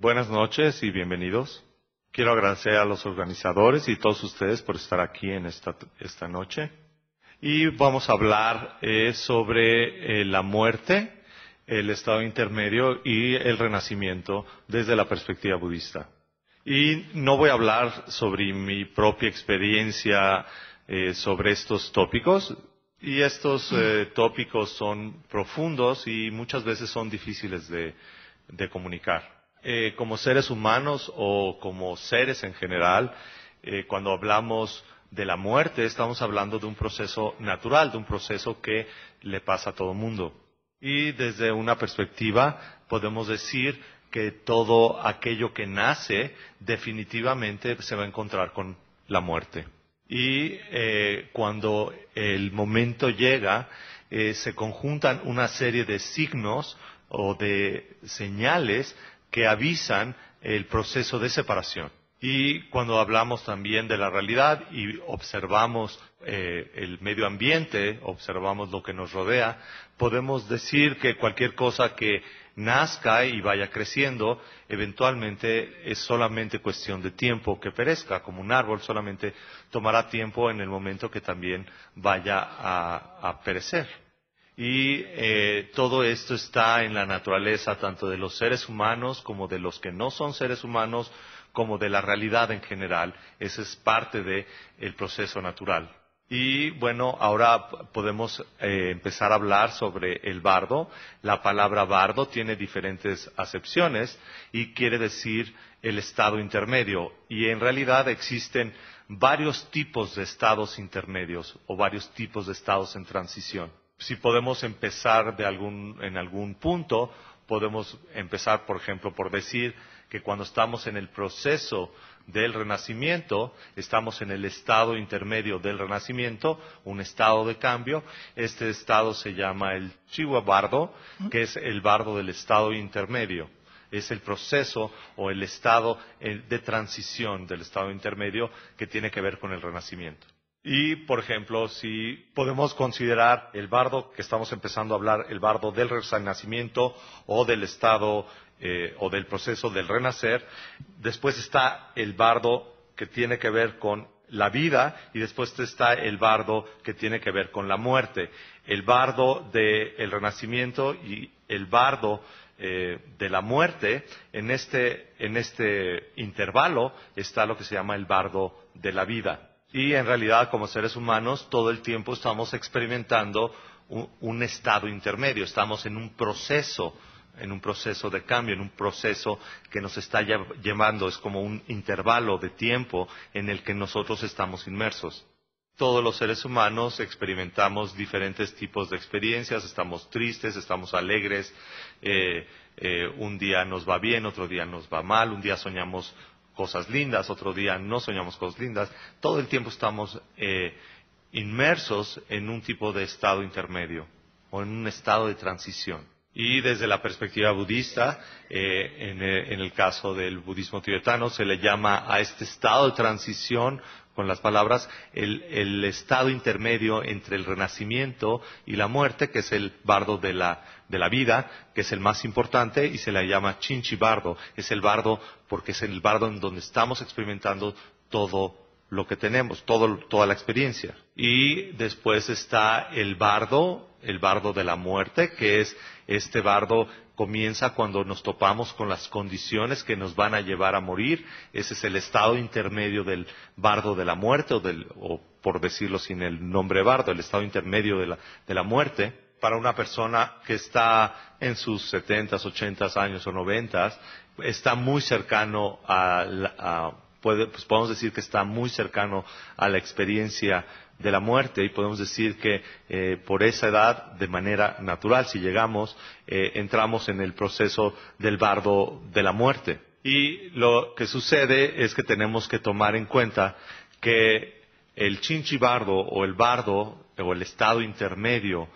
Buenas noches y bienvenidos. Quiero agradecer a los organizadores y todos ustedes por estar aquí en esta noche. Y vamos a hablar sobre la muerte, el estado intermedio y el renacimiento desde la perspectiva budista. Y no voy a hablar sobre mi propia experiencia sobre estos tópicos. Y estos tópicos son profundos y muchas veces son difíciles de comunicar. Como seres humanos o como seres en general, cuando hablamos de la muerte, estamos hablando de un proceso natural, de un proceso que le pasa a todo mundo. Y desde una perspectiva podemos decir que todo aquello que nace definitivamente se va a encontrar con la muerte. Y cuando el momento llega, se conjuntan una serie de signos o de señales que avisan el proceso de separación. Y cuando hablamos también de la realidad y observamos el medio ambiente, observamos lo que nos rodea, podemos decir que cualquier cosa que nazca y vaya creciendo, eventualmente es solamente cuestión de tiempo que perezca. Como un árbol solamente tomará tiempo en el momento que también vaya a perecer. Y todo esto está en la naturaleza tanto de los seres humanos como de los que no son seres humanos, como de la realidad en general. Esa es parte del proceso natural. Y bueno, ahora podemos empezar a hablar sobre el bardo. La palabra bardo tiene diferentes acepciones y quiere decir el estado intermedio. Y en realidad existen varios tipos de estados intermedios o varios tipos de estados en transición. Si podemos empezar en algún punto, podemos empezar, por ejemplo, por decir que cuando estamos en el proceso del renacimiento, estamos en el estado intermedio del renacimiento, un estado de cambio. Este estado se llama el Chiwa Bardo, que es el bardo del estado intermedio. Es el proceso o el estado de transición del estado intermedio que tiene que ver con el renacimiento. Y, por ejemplo, si podemos considerar el bardo que estamos empezando a hablar, el bardo del renacimiento o del estado o del proceso del renacer, después está el bardo que tiene que ver con la vida y después está el bardo que tiene que ver con la muerte. El bardo del renacimiento y el bardo de la muerte, en este intervalo está lo que se llama el bardo de la vida. Y en realidad, como seres humanos, todo el tiempo estamos experimentando un estado intermedio. Estamos en un proceso de cambio, en un proceso que nos está llevando, es como un intervalo de tiempo en el que nosotros estamos inmersos. Todos los seres humanos experimentamos diferentes tipos de experiencias, estamos tristes, estamos alegres, un día nos va bien, otro día nos va mal, un día soñamos cosas lindas, otro día no soñamos cosas lindas. Todo el tiempo estamos inmersos en un tipo de estado intermedio o en un estado de transición. Y desde la perspectiva budista, en el caso del budismo tibetano, se le llama a este estado de transición, con las palabras, el estado intermedio entre el renacimiento y la muerte, que es el bardo de la vida, que es el más importante, y se le llama Chinchi Bardo. Es el bardo porque es el bardo en donde estamos experimentando todo lo que tenemos, toda la experiencia. Y después está el bardo de la muerte, que es este bardo comienza cuando nos topamos con las condiciones que nos van a llevar a morir. Ese es el estado intermedio del bardo de la muerte, o por decirlo sin el nombre bardo, el estado intermedio de la muerte. Para una persona que está en sus 70s, 80s años o 90s, está muy cercano podemos decir que está muy cercano a la experiencia de la muerte, y podemos decir que por esa edad, de manera natural, si llegamos, entramos en el proceso del bardo de la muerte. Y lo que sucede es que tenemos que tomar en cuenta que el Chinchi Bardo o el bardo o el estado intermedio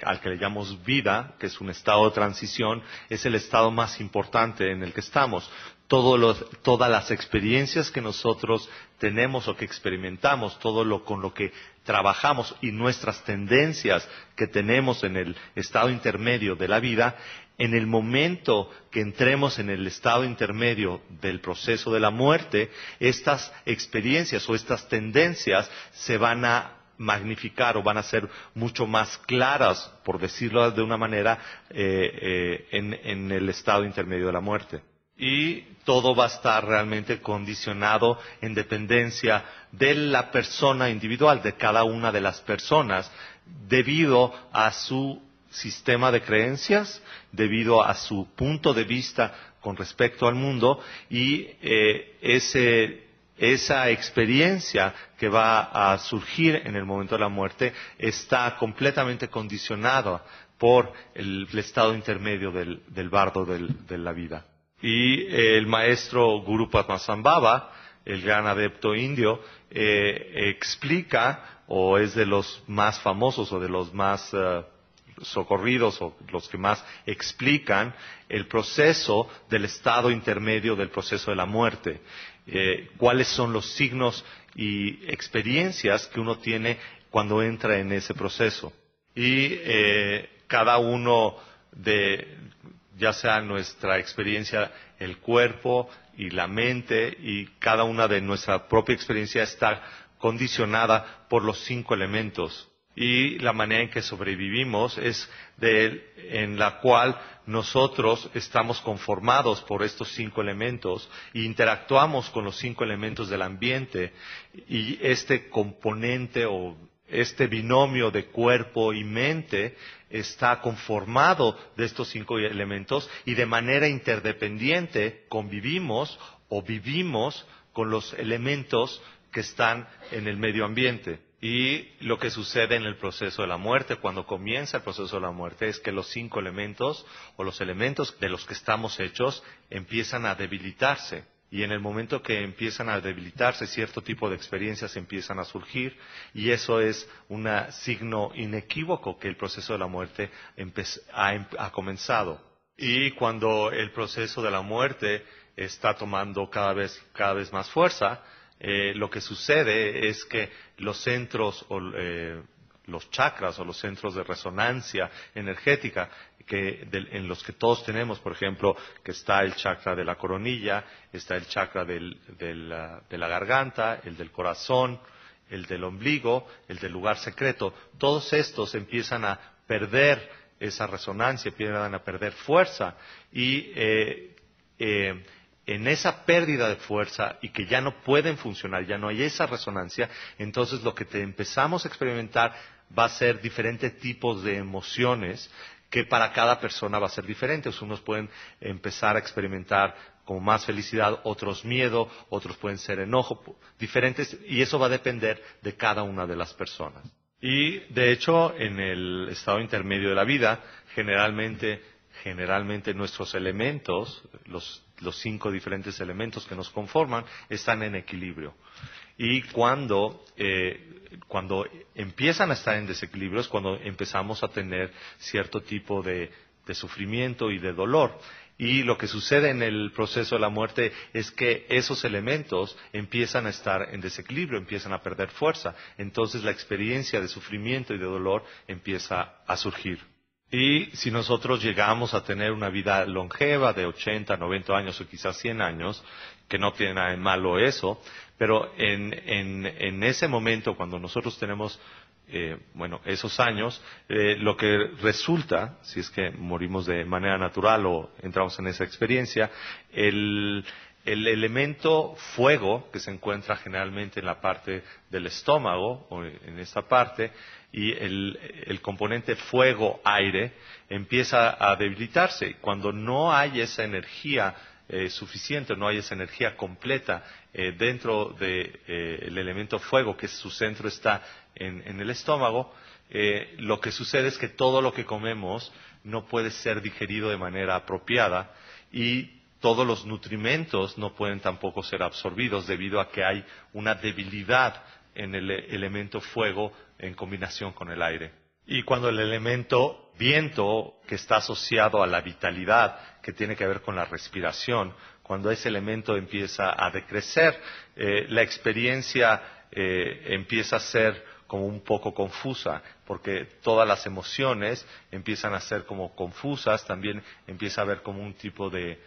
al que le llamamos vida, que es un estado de transición, es el estado más importante en el que estamos. Todas las experiencias que nosotros tenemos o que experimentamos, con lo que trabajamos y nuestras tendencias que tenemos en el estado intermedio de la vida, En el momento que entremos en el estado intermedio del proceso de la muerte, estas experiencias o estas tendencias se van a magnificar o van a ser mucho más claras, por decirlo de una manera, en el estado intermedio de la muerte. Y todo va a estar realmente condicionado en dependencia de la persona individual, de cada una de las personas, debido a su sistema de creencias, debido a su punto de vista con respecto al mundo y esa experiencia que va a surgir en el momento de la muerte está completamente condicionada por el estado intermedio del bardo de la vida. Y el maestro Guru Padmasambhava, el gran adepto indio, explica, o es de los más famosos o de los más socorridos o los que más explican el proceso del estado intermedio del proceso de la muerte. Cuáles son los signos y experiencias que uno tiene cuando entra en ese proceso. Y cada uno ya sea nuestra experiencia, el cuerpo y la mente, y cada una de nuestra propia experiencia está condicionada por los 5 elementos. Y la manera en que sobrevivimos es en la cual nosotros estamos conformados por estos 5 elementos e interactuamos con los 5 elementos del ambiente, y este componente o este binomio de cuerpo y mente está conformado de estos 5 elementos, y de manera interdependiente convivimos o vivimos con los elementos que están en el medio ambiente. Y lo que sucede en el proceso de la muerte, cuando comienza el proceso de la muerte, es que los 5 elementos o los elementos de los que estamos hechos empiezan a debilitarse. Y en el momento que empiezan a debilitarse, cierto tipo de experiencias empiezan a surgir, y eso es un signo inequívoco que el proceso de la muerte ha comenzado. Y cuando el proceso de la muerte está tomando cada vez más fuerza, lo que sucede es que los centros o los chakras o los centros de resonancia energética en los que todos tenemos, por ejemplo, que está el chakra de la coronilla, está el chakra de la garganta, el del corazón, el del ombligo, el del lugar secreto, todos estos empiezan a perder esa resonancia, empiezan a perder fuerza, y en esa pérdida de fuerza y que ya no pueden funcionar, ya no hay esa resonancia, entonces lo que empezamos a experimentar va a ser diferentes tipos de emociones que para cada persona va a ser diferente. Unos pueden empezar a experimentar como más felicidad, otros miedo, otros pueden ser enojo, diferentes, y eso va a depender de cada una de las personas. Y de hecho, en el estado intermedio de la vida, generalmente nuestros elementos, los 5 diferentes elementos que nos conforman, están en equilibrio. Y cuando empiezan a estar en desequilibrio es cuando empezamos a tener cierto tipo de sufrimiento y de dolor. Y lo que sucede en el proceso de la muerte es que esos elementos empiezan a estar en desequilibrio, empiezan a perder fuerza. Entonces la experiencia de sufrimiento y de dolor empieza a surgir. Y si nosotros llegamos a tener una vida longeva de 80, 90 años o quizás 100 años, que no tiene nada de malo eso, pero en ese momento cuando nosotros tenemos esos años, lo que resulta, si es que morimos de manera natural o entramos en esa experiencia, el elemento fuego, que se encuentra generalmente en la parte del estómago, o en esta parte, y el componente fuego-aire, empieza a debilitarse. Cuando no hay esa energía suficiente, no hay esa energía completa dentro del elemento fuego, que su centro está en el estómago, lo que sucede es que todo lo que comemos no puede ser digerido de manera apropiada, y todos los nutrimentos no pueden tampoco ser absorbidos debido a que hay una debilidad en el elemento fuego en combinación con el aire. Y cuando el elemento viento, que está asociado a la vitalidad, que tiene que ver con la respiración, cuando ese elemento empieza a decrecer, la experiencia empieza a ser como un poco confusa, porque todas las emociones empiezan a ser como confusas, también empieza a haber como un tipo de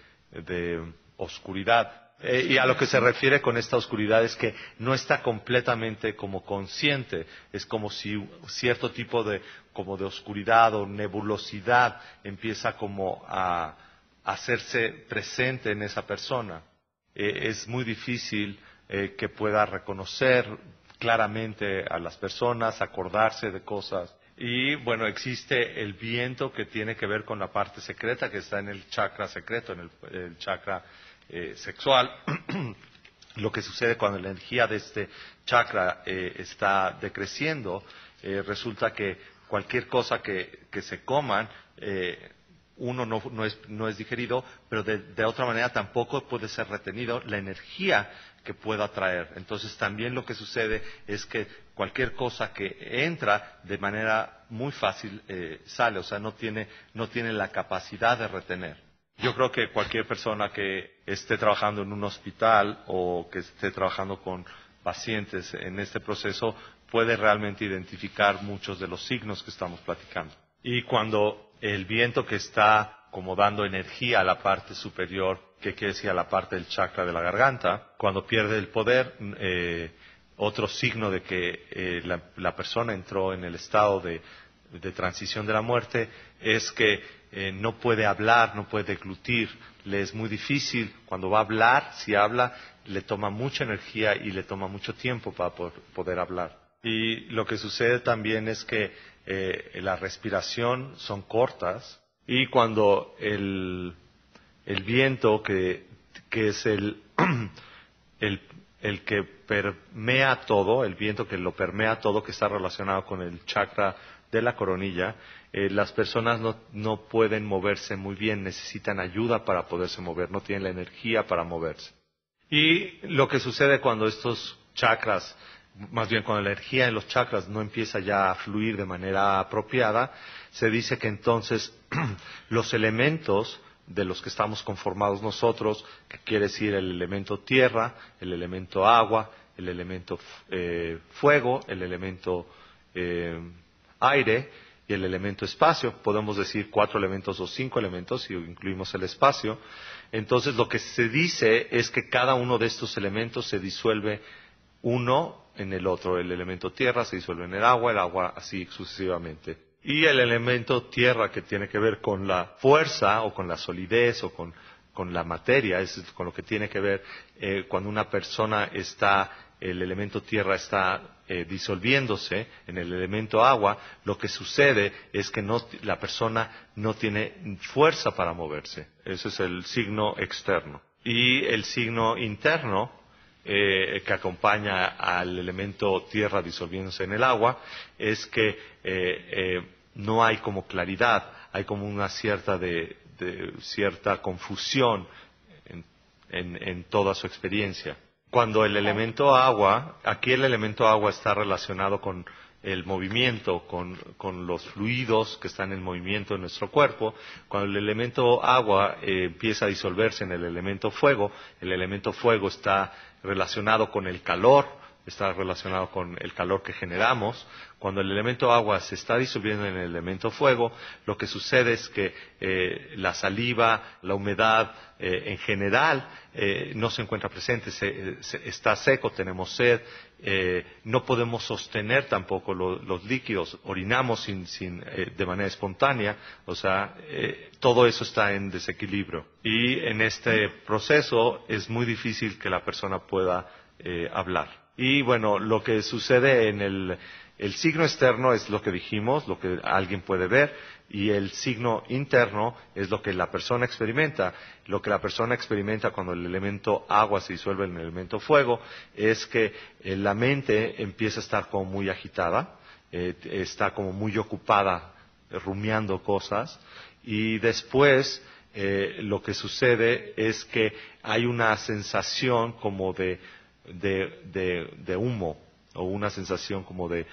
oscuridad. Y a lo que se refiere con esta oscuridad es que no está completamente como consciente, es como si cierto tipo de oscuridad o nebulosidad empieza como a hacerse presente en esa persona. Es muy difícil que pueda reconocer claramente a las personas, acordarse de cosas. Y bueno, existe el viento que tiene que ver con la parte secreta que está en el chakra secreto, en el chakra sexual. Lo que sucede cuando la energía de este chakra está decreciendo, resulta que cualquier cosa que se coman, uno no es digerido, pero de otra manera tampoco puede ser retenido la energía que pueda traer. Entonces también lo que sucede es que cualquier cosa que entra de manera muy fácil sale, o sea, no tiene la capacidad de retener. Yo creo que cualquier persona que esté trabajando en un hospital o que esté trabajando con pacientes en este proceso puede realmente identificar muchos de los signos que estamos platicando. Y cuando el viento que está como dando energía a la parte superior, que quiere decir a la parte del chakra de la garganta, cuando pierde el poder, otro signo de que la persona entró en el estado de transición de la muerte es que no puede hablar, no puede deglutir, le es muy difícil. Cuando va a hablar, si habla, le toma mucha energía y le toma mucho tiempo para poder hablar. Y lo que sucede también es que la respiración son cortas y cuando el viento que es el que permea todo, el viento que lo permea todo, que está relacionado con el chakra de la coronilla, las personas no pueden moverse muy bien, necesitan ayuda para poderse mover, no tienen la energía para moverse. Y lo que sucede cuando estos chakras, más bien cuando la energía en los chakras no empieza ya a fluir de manera apropiada, se dice que entonces los elementos de los que estamos conformados nosotros, que quiere decir el elemento tierra, el elemento agua, el elemento fuego, el elemento aire y el elemento espacio, podemos decir 4 elementos o 5 elementos si incluimos el espacio. Entonces lo que se dice es que cada uno de estos elementos se disuelve uno en el otro. El elemento tierra se disuelve en el agua así sucesivamente. Y el elemento tierra, que tiene que ver con la fuerza o con la solidez o con la materia, es con lo que tiene que ver cuando una persona el elemento tierra está disolviéndose en el elemento agua, lo que sucede es que la persona no tiene fuerza para moverse. Ese es el signo externo. Y el signo interno, que acompaña al elemento tierra disolviéndose en el agua, es que no hay como claridad, hay como una cierta confusión en toda su experiencia. Cuando el elemento agua, aquí el elemento agua está relacionado con el movimiento, con los fluidos que están en movimiento en nuestro cuerpo. Cuando el elemento agua empieza a disolverse en el elemento fuego está relacionado con el calor, está relacionado con el calor que generamos. Cuando el elemento agua se está disolviendo en el elemento fuego, lo que sucede es que la saliva, la humedad en general no se encuentra presente, está seco, tenemos sed, no podemos sostener tampoco los líquidos, orinamos de manera espontánea, o sea, todo eso está en desequilibrio. Y en este proceso es muy difícil que la persona pueda hablar. Y bueno, lo que sucede en el signo externo es lo que dijimos, lo que alguien puede ver, y el signo interno es lo que la persona experimenta. Lo que la persona experimenta cuando el elemento agua se disuelve en el elemento fuego es que la mente empieza a estar como muy agitada, está como muy ocupada rumiando cosas, y después lo que sucede es que hay una sensación como de humo, o una sensación como de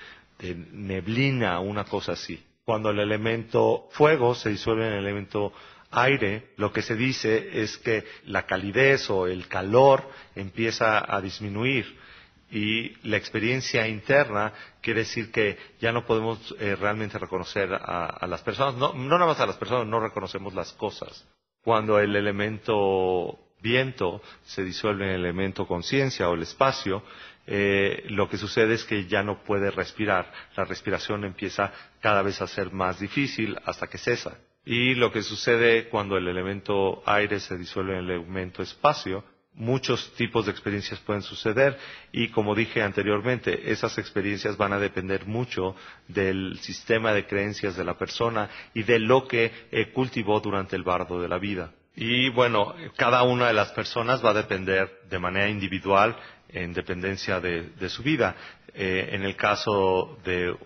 neblina, una cosa así. Cuando el elemento fuego se disuelve en el elemento aire, lo que se dice es que la calidez o el calor empieza a disminuir Y la experiencia interna quiere decir que ya no podemos realmente reconocer a las personas, no nada más a las personas, no reconocemos las cosas. Cuando el elemento viento se disuelve en el elemento conciencia o el espacio, lo que sucede es que ya no puede respirar. La respiración empieza cada vez a ser más difícil hasta que cesa. Y lo que sucede cuando el elemento aire se disuelve en el elemento espacio, muchos tipos de experiencias pueden suceder y, como dije anteriormente, esas experiencias van a depender mucho del sistema de creencias de la persona y de lo que cultivó durante el bardo de la vida. Y bueno, cada una de las personas va a depender de manera individual en dependencia de su vida. En el caso de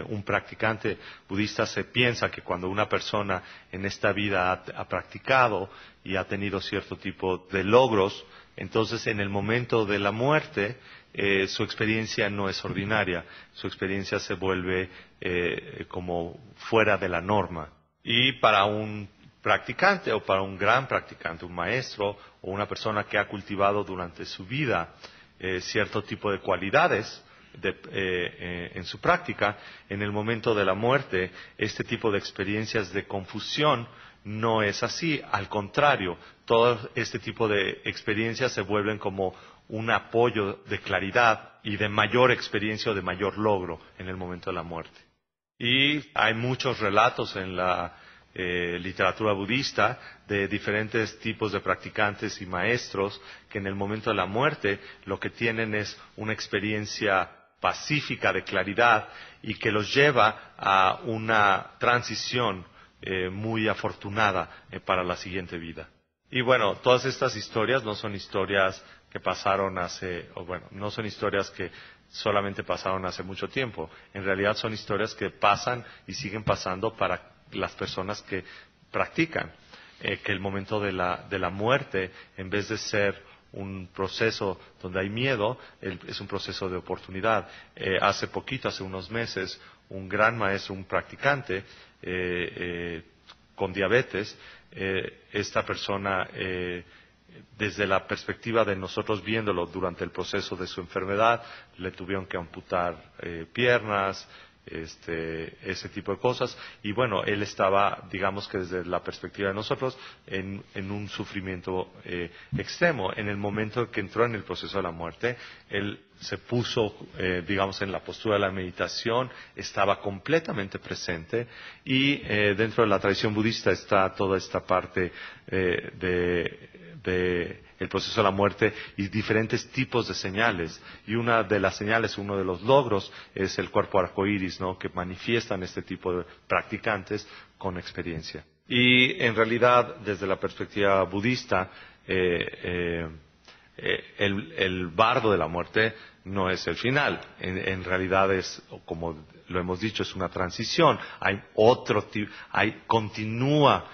un practicante budista se piensa que cuando una persona en esta vida ha practicado y ha tenido cierto tipo de logros, entonces en el momento de la muerte su experiencia no es ordinaria, su experiencia se vuelve como fuera de la norma. Y para un practicante o para un gran practicante, un maestro o una persona que ha cultivado durante su vida cierto tipo de cualidades, en su práctica, en el momento de la muerte, este tipo de experiencias de confusión no es así. Al contrario, todo este tipo de experiencias se vuelven como un apoyo de claridad y de mayor experiencia o de mayor logro en el momento de la muerte. Y hay muchos relatos en la literatura budista de diferentes tipos de practicantes y maestros que en el momento de la muerte lo que tienen es una experiencia pacífica de claridad y que los lleva a una transición muy afortunada para la siguiente vida. Y bueno, todas estas historias no son historias que pasaron no son historias que solamente pasaron hace mucho tiempo. En realidad son historias que pasan y siguen pasando para las personas que practican. Que el momento de la muerte, en vez de ser un proceso donde hay miedo, es un proceso de oportunidad. Hace unos meses, un gran maestro, un practicante con diabetes, esta persona, desde la perspectiva de nosotros viéndolo durante el proceso de su enfermedad, le tuvieron que amputar piernas, ese tipo de cosas, y bueno, él estaba, digamos que desde la perspectiva de nosotros, en un sufrimiento extremo. En el momento que entró en el proceso de la muerte, él se puso, digamos, en la postura de la meditación, estaba completamente presente, y dentro de la tradición budista está toda esta parte de el proceso de la muerte y diferentes tipos de señales. Y una de las señales, uno de los logros, es el cuerpo arcoíris, ¿no?, que manifiestan este tipo de practicantes con experiencia. Y en realidad, desde la perspectiva budista, el bardo de la muerte no es el final. En realidad es, como lo hemos dicho, es una transición. Continúa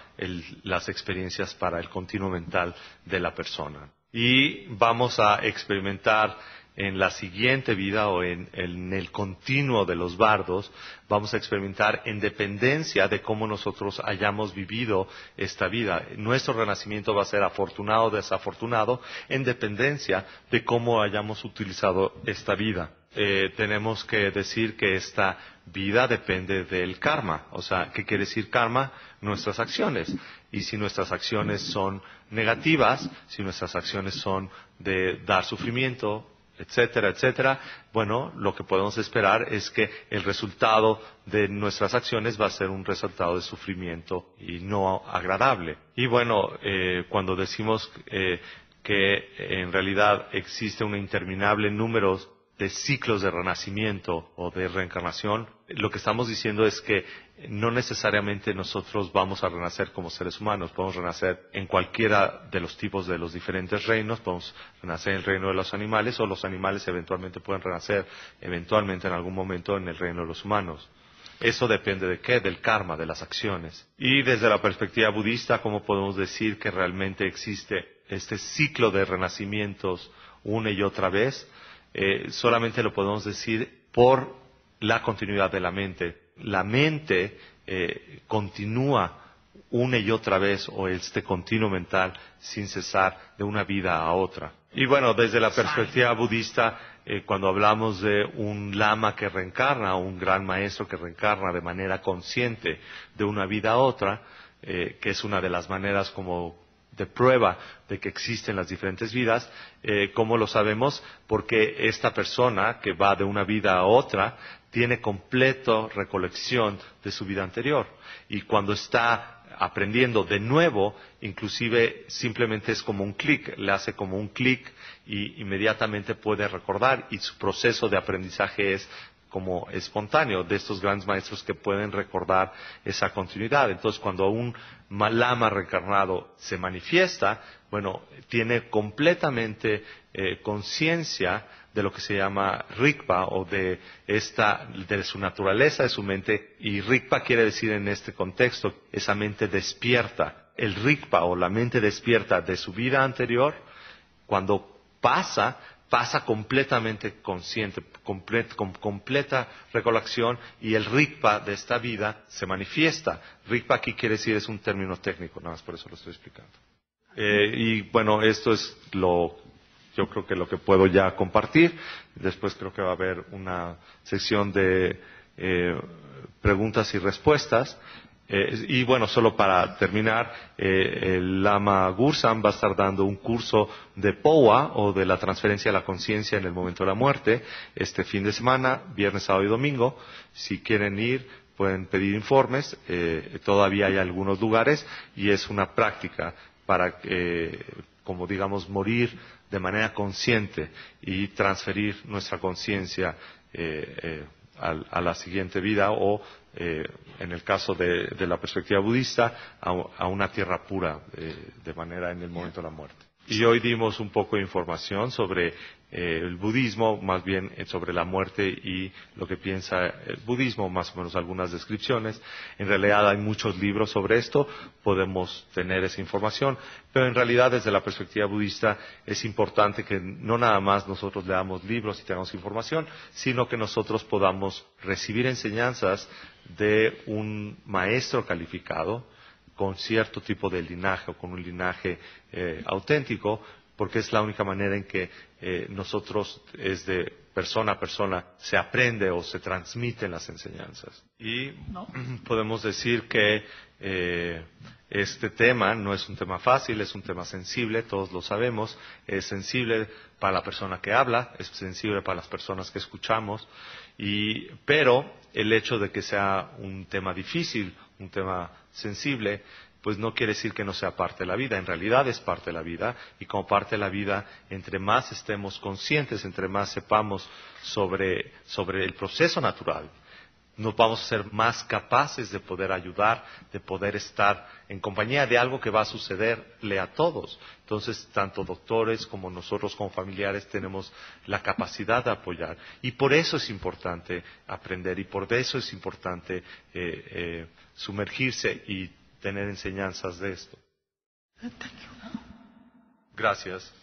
las experiencias para el continuo mental de la persona. Y vamos a experimentar en la siguiente vida o en el continuo de los bardos, vamos a experimentar en dependencia de cómo nosotros hayamos vivido esta vida. Nuestro renacimiento va a ser afortunado o desafortunado en dependencia de cómo hayamos utilizado esta vida. Tenemos que decir que esta vida depende del karma. O sea, ¿qué quiere decir karma? Nuestras acciones. Y si nuestras acciones son negativas, si nuestras acciones son de dar sufrimiento, etcétera, etcétera, bueno, lo que podemos esperar es que el resultado de nuestras acciones va a ser un resultado de sufrimiento y no agradable. Y bueno, cuando decimos que en realidad existe un interminable número de ciclos de renacimiento o de reencarnación, lo que estamos diciendo es que no necesariamente nosotros vamos a renacer como seres humanos. Podemos renacer en cualquiera de los tipos de los diferentes reinos. Podemos renacer en el reino de los animales, o los animales eventualmente pueden renacer eventualmente en algún momento en el reino de los humanos. Eso depende de qué, del karma, de las acciones. Y desde la perspectiva budista, ¿cómo podemos decir que realmente existe este ciclo de renacimientos una y otra vez? Solamente lo podemos decir por la continuidad de la mente. La mente continúa una y otra vez, o este continuo mental sin cesar de una vida a otra. Y bueno, desde la perspectiva budista, cuando hablamos de un lama que reencarna, o un gran maestro que reencarna de manera consciente de una vida a otra, que es una de las maneras como de prueba de que existen las diferentes vidas. ¿Cómo lo sabemos? Porque esta persona que va de una vida a otra tiene completa recolección de su vida anterior, y cuando está aprendiendo de nuevo, inclusive simplemente es como un clic, le hace como un clic y inmediatamente puede recordar, y su proceso de aprendizaje es como espontáneo, de estos grandes maestros que pueden recordar esa continuidad. Entonces, cuando un lama reencarnado se manifiesta, bueno, tiene completamente conciencia de lo que se llama Rigpa, o de su naturaleza, de su mente. Y Rigpa quiere decir en este contexto esa mente despierta. El Rigpa, o la mente despierta de su vida anterior, cuando pasa completamente consciente, con completa recollección, y el Rigpa de esta vida se manifiesta. Rigpa aquí quiere decir, es un término técnico, nada más por eso lo estoy explicando. Y bueno, esto es yo creo que lo que puedo ya compartir. Después creo que va a haber una sección de preguntas y respuestas. Y bueno, solo para terminar, el Lama Gursan va a estar dando un curso de POA, o de la transferencia de la conciencia en el momento de la muerte, este fin de semana, viernes, sábado y domingo. Si quieren ir, pueden pedir informes. Todavía hay algunos lugares, y es una práctica para, como digamos, morir de manera consciente y transferir nuestra conciencia a la siguiente vida, o en el caso de la perspectiva budista, a una tierra pura, de manera en el momento de la muerte. Y hoy dimos un poco de información sobre el budismo, más bien sobre la muerte y lo que piensa el budismo, más o menos algunas descripciones. En realidad hay muchos libros sobre esto, podemos tener esa información, pero en realidad desde la perspectiva budista es importante que no nada más nosotros leamos libros y tengamos información, sino que nosotros podamos recibir enseñanzas de un maestro calificado, con cierto tipo de linaje, o con un linaje auténtico, porque es la única manera en que nosotros, es de persona a persona, se aprende o se transmiten las enseñanzas. Y podemos decir que este tema no es un tema fácil, es un tema sensible, todos lo sabemos. Es sensible para la persona que habla, es sensible para las personas que escuchamos, pero el hecho de que sea un tema difícil, un tema sensible, pues no quiere decir que no sea parte de la vida. En realidad es parte de la vida, y como parte de la vida, entre más estemos conscientes, entre más sepamos sobre el proceso natural, nos vamos a ser más capaces de poder ayudar, de poder estar en compañía de algo que va a sucederle a todos. Entonces, tanto doctores como nosotros como familiares tenemos la capacidad de apoyar. Y por eso es importante aprender, y por eso es importante sumergirse y tener enseñanzas de esto. Gracias.